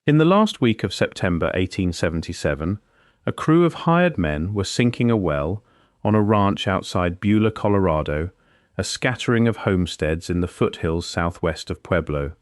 In the last week of September 1877, a crew of hired men were sinking a well on a ranch outside Beulah, Colorado, a scattering of homesteads in the foothills southwest of Pueblo.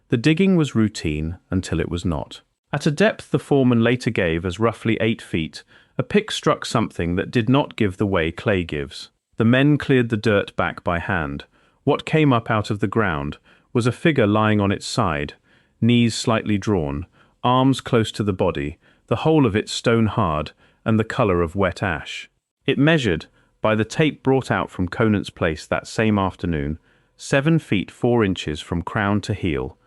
The digging was routine until it was not. At a depth the foreman later gave as roughly 8 feet, a pick struck something that did not give the way clay gives. The men cleared the dirt back by hand. What came up out of the ground was a figure lying on its side, knees slightly drawn, arms close to the body, the whole of it stone hard and the color of wet ash. It measured, by the tape brought out from Conant's place that same afternoon, 7 feet 4 inches from crown to heel.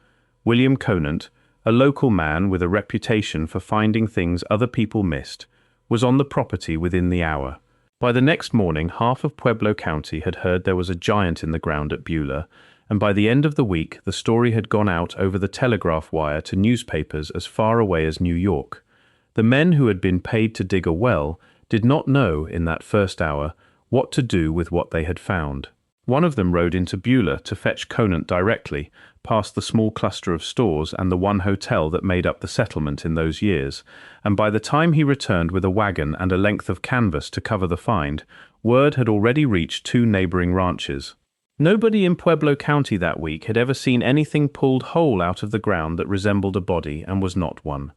William Conant, a local man with a reputation for finding things other people missed, was on the property within the hour. By the next morning, half of Pueblo County had heard there was a giant in the ground at Beulah, and by the end of the week the story had gone out over the telegraph wire to newspapers as far away as New York. The men who had been paid to dig a well did not know, in that first hour, what to do with what they had found. One of them rode into Beulah to fetch Conant directly, past the small cluster of stores and the one hotel that made up the settlement in those years, and by the time he returned with a wagon and a length of canvas to cover the find, word had already reached 2 neighboring ranches. Nobody in Pueblo County that week had ever seen anything pulled whole out of the ground that resembled a body and was not one.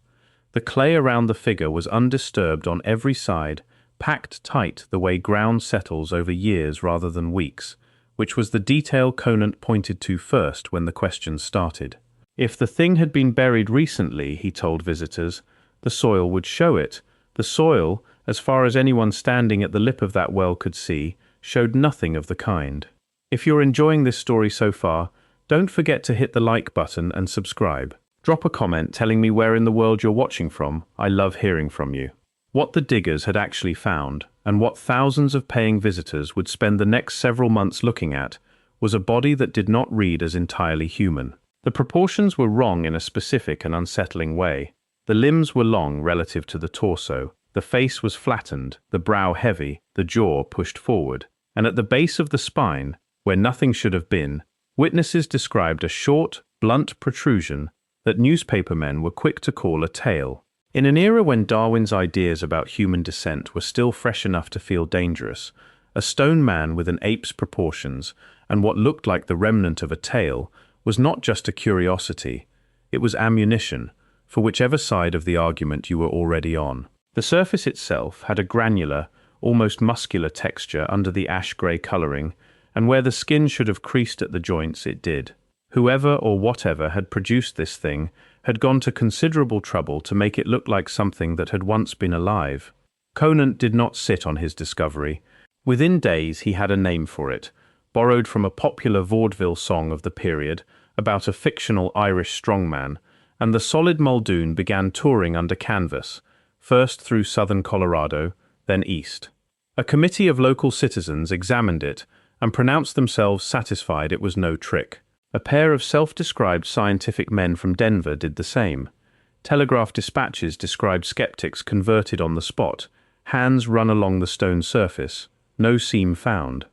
The clay around the figure was undisturbed on every side, packed tight the way ground settles over years rather than weeks, which was the detail Conant pointed to first when the questions started. If the thing had been buried recently, he told visitors, the soil would show it. The soil, as far as anyone standing at the lip of that well could see, showed nothing of the kind. If you're enjoying this story so far, don't forget to hit the like button and subscribe. Drop a comment telling me where in the world you're watching from. I love hearing from you. What the diggers had actually found, and what thousands of paying visitors would spend the next several months looking at, was a body that did not read as entirely human. The proportions were wrong in a specific and unsettling way. The limbs were long relative to the torso, the face was flattened, the brow heavy, the jaw pushed forward, and at the base of the spine, where nothing should have been, witnesses described a short, blunt protrusion that newspapermen were quick to call a tail. In an era when Darwin's ideas about human descent were still fresh enough to feel dangerous, a stone man with an ape's proportions and what looked like the remnant of a tail was not just a curiosity, it was ammunition, for whichever side of the argument you were already on. The surface itself had a granular, almost muscular texture under the ash-grey colouring, and where the skin should have creased at the joints, it did. Whoever or whatever had produced this thing had gone to considerable trouble to make it look like something that had once been alive. Conant did not sit on his discovery. Within days he had a name for it, borrowed from a popular vaudeville song of the period about a fictional Irish strongman, and the Solid Muldoon began touring under canvas, first through southern Colorado, then east. A committee of local citizens examined it and pronounced themselves satisfied it was no trick. A pair of self-described scientific men from Denver did the same. Telegraph dispatches described skeptics converted on the spot, hands run along the stone surface, no seam found.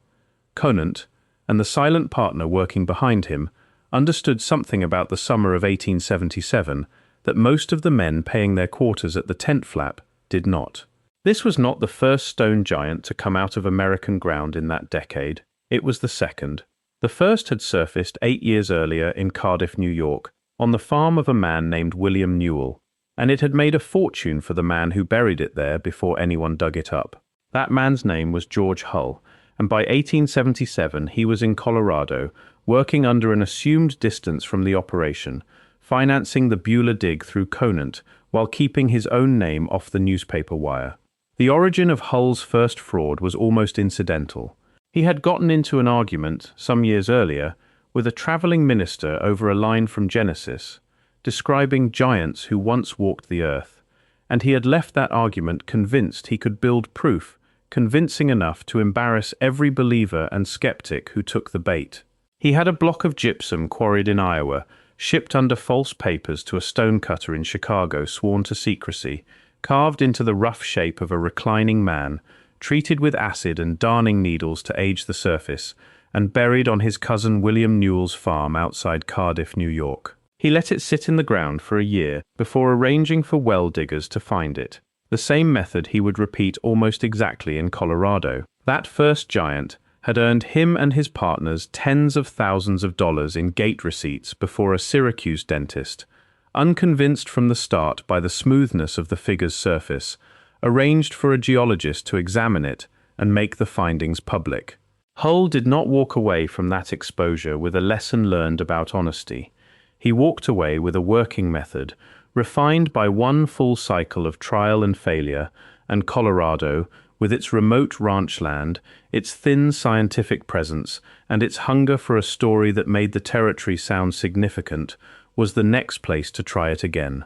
Conant, and the silent partner working behind him, understood something about the summer of 1877 that most of the men paying their quarters at the tent flap did not. This was not the first stone giant to come out of American ground in that decade. It was the second. The first had surfaced 8 years earlier in Cardiff, New York, on the farm of a man named William Newell, and it had made a fortune for the man who buried it there before anyone dug it up. That man's name was George Hull, and by 1877 he was in Colorado, working under an assumed distance from the operation, financing the Beulah dig through Conant while keeping his own name off the newspaper wire. The origin of Hull's first fraud was almost incidental. He had gotten into an argument, some years earlier, with a traveling minister over a line from Genesis, describing giants who once walked the earth, and he had left that argument convinced he could build proof convincing enough to embarrass every believer and skeptic who took the bait. He had a block of gypsum quarried in Iowa, shipped under false papers to a stonecutter in Chicago sworn to secrecy, carved into the rough shape of a reclining man, treated with acid and darning needles to age the surface, and buried on his cousin William Newell's farm outside Cardiff, New York. He let it sit in the ground for a year before arranging for well diggers to find it. The same method he would repeat almost exactly in Colorado. That first giant had earned him and his partners tens of thousands of dollars in gate receipts before a Syracuse dentist, unconvinced from the start by the smoothness of the figure's surface, arranged for a geologist to examine it and make the findings public. Hull did not walk away from that exposure with a lesson learned about honesty. He walked away with a working method, refined by one full cycle of trial and failure, and Colorado, with its remote ranch land, its thin scientific presence, and its hunger for a story that made the territory sound significant, was the next place to try it again.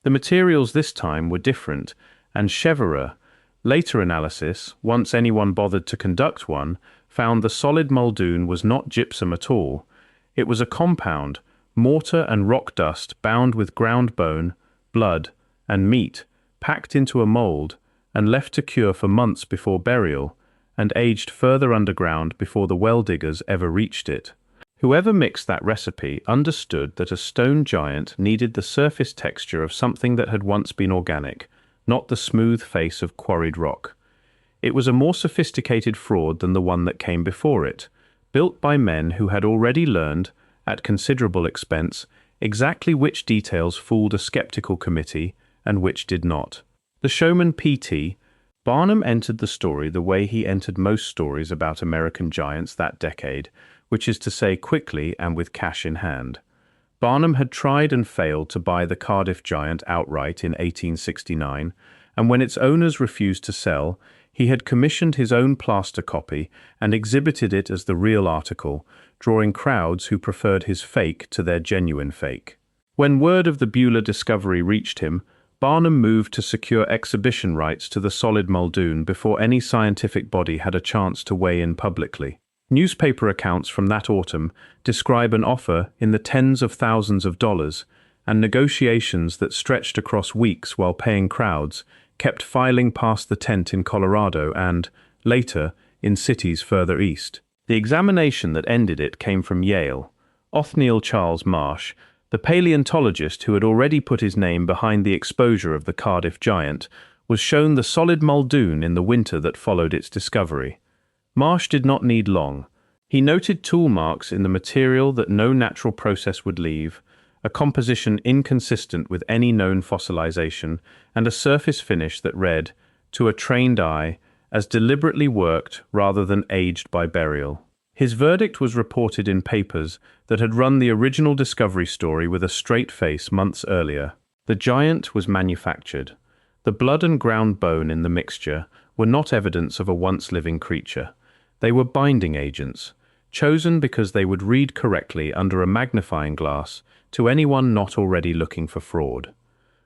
The materials this time were different, and Cheverer, later analysis, once anyone bothered to conduct one, found the solid Muldoon was not gypsum at all. It was a compound, mortar and rock dust bound with ground bone, blood, and meat, packed into a mold, and left to cure for months before burial, and aged further underground before the well diggers ever reached it. Whoever mixed that recipe understood that a stone giant needed the surface texture of something that had once been organic, not the smooth face of quarried rock. It was a more sophisticated fraud than the one that came before it, built by men who had already learned, at considerable expense, exactly which details fooled a skeptical committee and which did not. The showman P.T. Barnum entered the story the way he entered most stories about American giants that decade, which is to say quickly and with cash in hand. Barnum had tried and failed to buy the Cardiff Giant outright in 1869, and when its owners refused to sell, he had commissioned his own plaster copy and exhibited it as the real article, drawing crowds who preferred his fake to their genuine fake. When word of the Beulah discovery reached him, Barnum moved to secure exhibition rights to the Solid Muldoon before any scientific body had a chance to weigh in publicly. Newspaper accounts from that autumn describe an offer in the tens of thousands of dollars, and negotiations that stretched across weeks while paying crowds kept filing past the tent in Colorado and, later, in cities further east. The examination that ended it came from Yale. Othniel Charles Marsh, the paleontologist who had already put his name behind the exposure of the Cardiff Giant, was shown the Solid Muldoon in the winter that followed its discovery. Marsh did not need long. He noted tool marks in the material that no natural process would leave, a composition inconsistent with any known fossilization, and a surface finish that read, to a trained eye, as deliberately worked rather than aged by burial. His verdict was reported in papers that had run the original discovery story with a straight face months earlier. The giant was manufactured. The blood and ground bone in the mixture were not evidence of a once-living creature. They were binding agents, chosen because they would read correctly under a magnifying glass to anyone not already looking for fraud.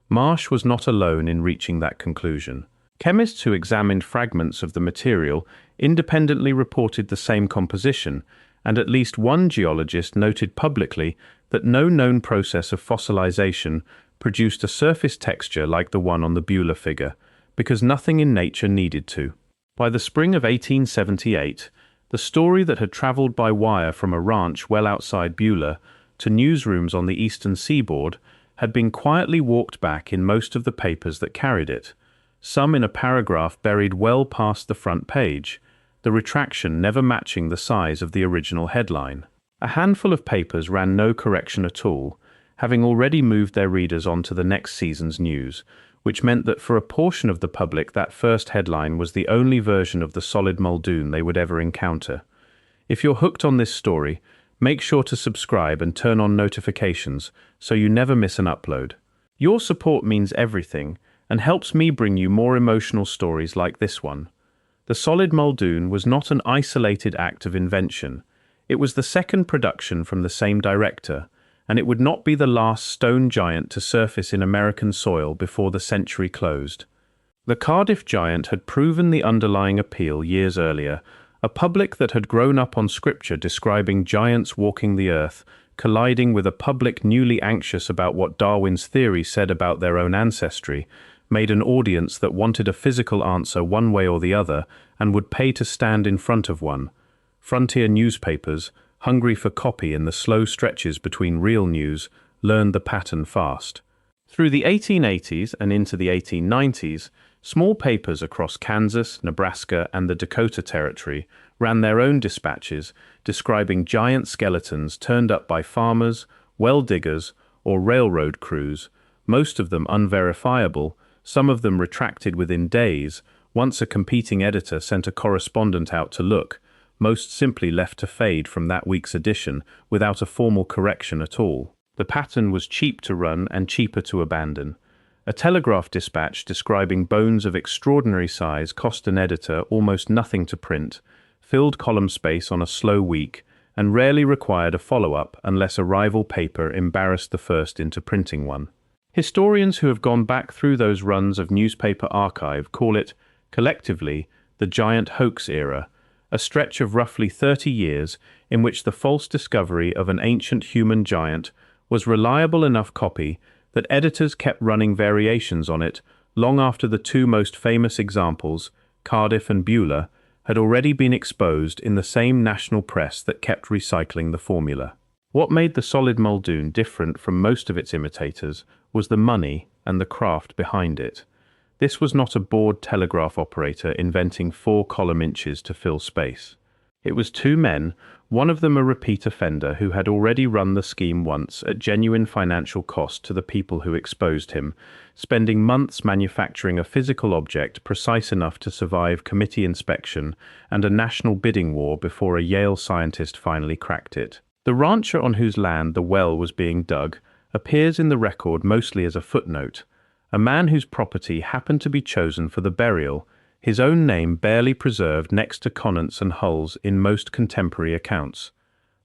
Marsh was not alone in reaching that conclusion. Chemists who examined fragments of the material independently reported the same composition, and at least one geologist noted publicly that no known process of fossilization produced a surface texture like the one on the Beulah figure, because nothing in nature needed to. By the spring of 1878, the story that had traveled by wire from a ranch well outside Beulah to newsrooms on the eastern seaboard had been quietly walked back in most of the papers that carried it, some in a paragraph buried well past the front page, the retraction never matching the size of the original headline. A handful of papers ran no correction at all, having already moved their readers on to the next season's news, which meant that for a portion of the public that first headline was the only version of the Solid Muldoon they would ever encounter. If you're hooked on this story, make sure to subscribe and turn on notifications so you never miss an upload. Your support means everything and helps me bring you more emotional stories like this one. The Solid Muldoon was not an isolated act of invention. It was the second production from the same director, and it would not be the last stone giant to surface in American soil before the century closed. The Cardiff Giant had proven the underlying appeal years earlier, a public that had grown up on scripture describing giants walking the earth, colliding with a public newly anxious about what Darwin's theory said about their own ancestry, made an audience that wanted a physical answer one way or the other and would pay to stand in front of one. Frontier newspapers, hungry for copy in the slow stretches between real news, learned the pattern fast. Through the 1880s and into the 1890s, small papers across Kansas, Nebraska, and the Dakota Territory ran their own dispatches describing giant skeletons turned up by farmers, well diggers, or railroad crews, most of them unverifiable, some of them retracted within days. Once a competing editor sent a correspondent out to look, most simply left to fade from that week's edition without a formal correction at all. The pattern was cheap to run and cheaper to abandon. A telegraph dispatch describing bones of extraordinary size cost an editor almost nothing to print, filled column space on a slow week, and rarely required a follow-up unless a rival paper embarrassed the first into printing one. Historians who have gone back through those runs of newspaper archive call it, collectively, the giant hoax era, a stretch of roughly 30 years in which the false discovery of an ancient human giant was reliable enough copy that editors kept running variations on it long after the two most famous examples, Cardiff and Beulah, had already been exposed in the same national press that kept recycling the formula. What made the Solid Muldoon different from most of its imitators was the money and the craft behind it. This was not a bored telegraph operator inventing 4 column inches to fill space. It was 2 men, one of them a repeat offender who had already run the scheme once at genuine financial cost to the people who exposed him, spending months manufacturing a physical object precise enough to survive committee inspection and a national bidding war before a Yale scientist finally cracked it. The rancher on whose land the well was being dug appears in the record mostly as a footnote, a man whose property happened to be chosen for the burial, his own name barely preserved next to Conant's and Hull's in most contemporary accounts,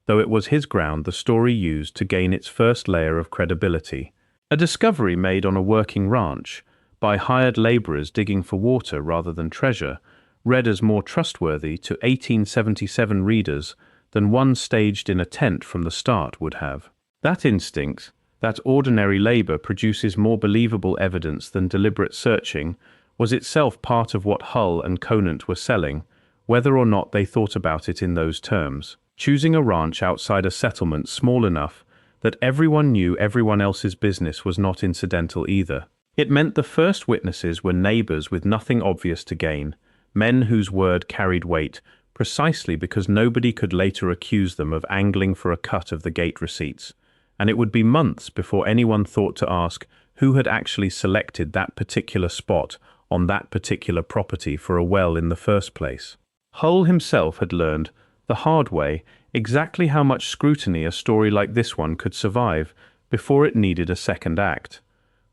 though it was his ground the story used to gain its first layer of credibility. A discovery made on a working ranch, by hired laborers digging for water rather than treasure, read as more trustworthy to 1877 readers than one staged in a tent from the start would have. That instinct, that ordinary labor produces more believable evidence than deliberate searching, was itself part of what Hull and Conant were selling, whether or not they thought about it in those terms. Choosing a ranch outside a settlement small enough that everyone knew everyone else's business was not incidental either. It meant the first witnesses were neighbors with nothing obvious to gain, men whose word carried weight, precisely because nobody could later accuse them of angling for a cut of the gate receipts. And it would be months before anyone thought to ask who had actually selected that particular spot on that particular property for a well in the first place. Hull himself had learned, the hard way, exactly how much scrutiny a story like this one could survive before it needed a second act.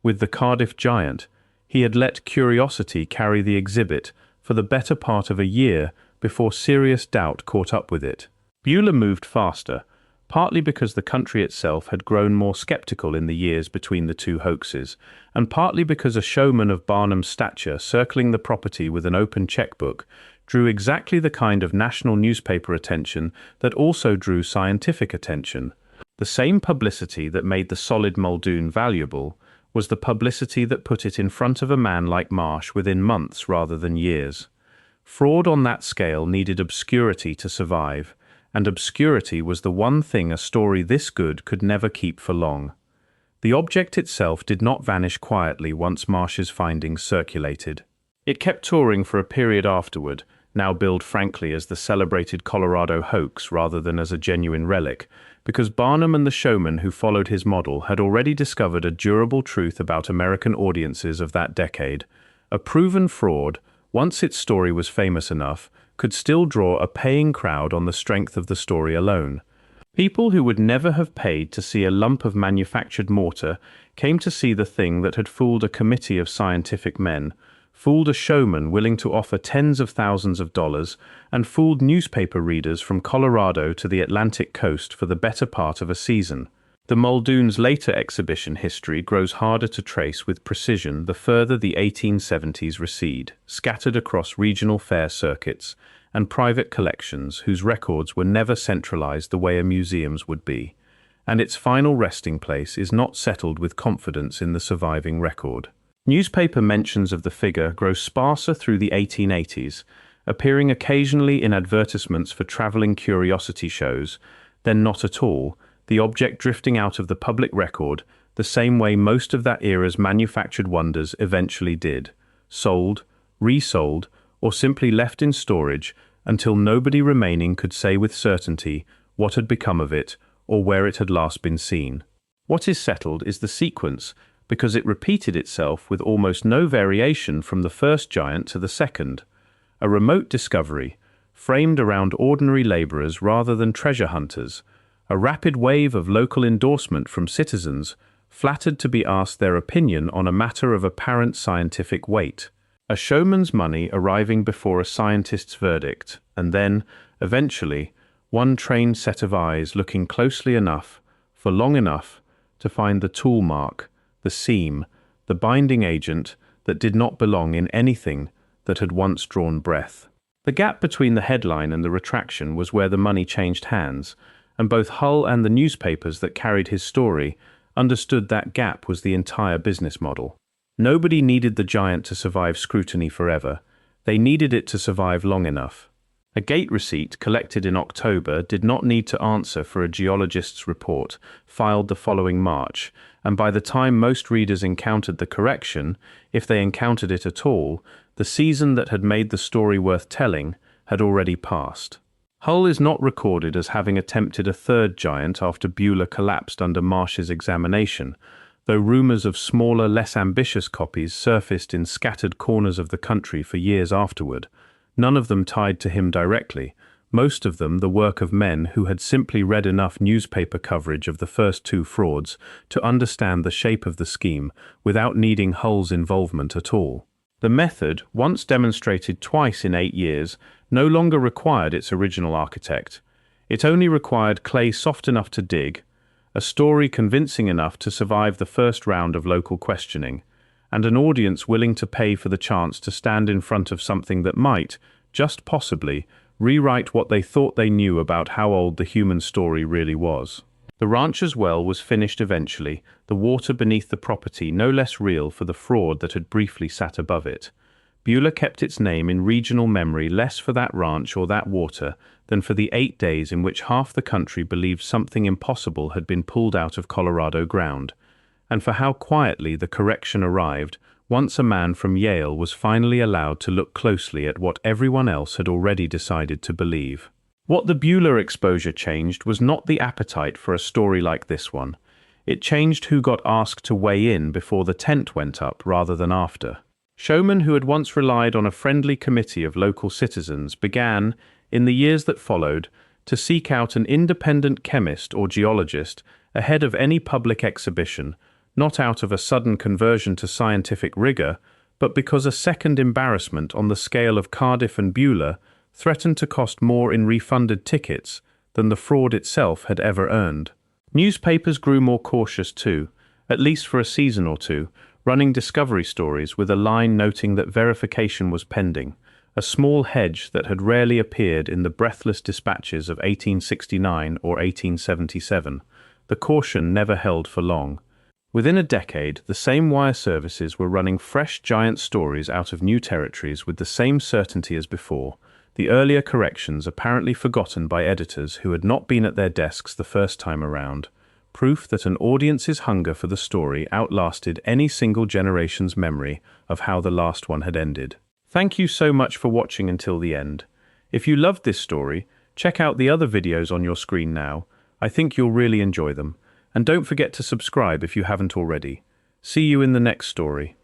With the Cardiff Giant, he had let curiosity carry the exhibit for the better part of a year before serious doubt caught up with it. Beulah moved faster, partly because the country itself had grown more skeptical in the years between the two hoaxes, and partly because a showman of Barnum's stature circling the property with an open checkbook drew exactly the kind of national newspaper attention that also drew scientific attention. The same publicity that made the Solid Muldoon valuable was the publicity that put it in front of a man like Marsh within months rather than years. Fraud on that scale needed obscurity to survive, and obscurity was the one thing a story this good could never keep for long. The object itself did not vanish quietly once Marsh's findings circulated. It kept touring for a period afterward, now billed frankly as the celebrated Colorado hoax rather than as a genuine relic, because Barnum and the showman who followed his model had already discovered a durable truth about American audiences of that decade. A proven fraud, once its story was famous enough, could still draw a paying crowd on the strength of the story alone. People who would never have paid to see a lump of manufactured mortar came to see the thing that had fooled a committee of scientific men, fooled a showman willing to offer tens of thousands of dollars, and fooled newspaper readers from Colorado to the Atlantic coast for the better part of a season. The Muldoon's later exhibition history grows harder to trace with precision the further the 1870s recede, scattered across regional fair circuits and private collections whose records were never centralized the way a museum's would be, and its final resting place is not settled with confidence in the surviving record. Newspaper mentions of the figure grow sparser through the 1880s, appearing occasionally in advertisements for traveling curiosity shows, then not at all, the object drifting out of the public record the same way most of that era's manufactured wonders eventually did, sold, resold, or simply left in storage until nobody remaining could say with certainty what had become of it or where it had last been seen. What is settled is the sequence, because it repeated itself with almost no variation from the first giant to the second. A remote discovery, framed around ordinary laborers rather than treasure hunters, a rapid wave of local endorsement from citizens, flattered to be asked their opinion on a matter of apparent scientific weight. A showman's money arriving before a scientist's verdict, and then, eventually, one trained set of eyes looking closely enough, for long enough, to find the tool mark, the seam, the binding agent that did not belong in anything that had once drawn breath. The gap between the headline and the retraction was where the money changed hands, and both Hull and the newspapers that carried his story understood that gap was the entire business model. Nobody needed the giant to survive scrutiny forever. They needed it to survive long enough. A gate receipt collected in October did not need to answer for a geologist's report, filed the following March, and by the time most readers encountered the correction, if they encountered it at all, the season that had made the story worth telling had already passed. Hull is not recorded as having attempted a third giant after Beulah collapsed under Marsh's examination, though rumors of smaller, less ambitious copies surfaced in scattered corners of the country for years afterward, none of them tied to him directly, most of them the work of men who had simply read enough newspaper coverage of the first two frauds to understand the shape of the scheme without needing Hull's involvement at all. The method, once demonstrated twice in 8 years, no longer required its original architect. It only required clay soft enough to dig, a story convincing enough to survive the first round of local questioning, and an audience willing to pay for the chance to stand in front of something that might, just possibly, rewrite what they thought they knew about how old the human story really was. The rancher's well was finished eventually, the water beneath the property no less real for the fraud that had briefly sat above it. Beulah kept its name in regional memory less for that ranch or that water than for the 8 days in which half the country believed something impossible had been pulled out of Colorado ground, and for how quietly the correction arrived once a man from Yale was finally allowed to look closely at what everyone else had already decided to believe. What the Beulah exposure changed was not the appetite for a story like this one. It changed who got asked to weigh in before the tent went up rather than after. Showmen who had once relied on a friendly committee of local citizens began, in the years that followed, to seek out an independent chemist or geologist ahead of any public exhibition, not out of a sudden conversion to scientific rigor, but because a second embarrassment on the scale of Cardiff and Beulah threatened to cost more in refunded tickets than the fraud itself had ever earned. Newspapers grew more cautious too, at least for a season or two, running discovery stories with a line noting that verification was pending, a small hedge that had rarely appeared in the breathless dispatches of 1869 or 1877. The caution never held for long. Within a decade, the same wire services were running fresh giant stories out of new territories with the same certainty as before, the earlier corrections apparently forgotten by editors who had not been at their desks the first time around, proof that an audience's hunger for the story outlasted any single generation's memory of how the last one had ended. Thank you so much for watching until the end. If you loved this story, check out the other videos on your screen now. I think you'll really enjoy them. And don't forget to subscribe if you haven't already. See you in the next story.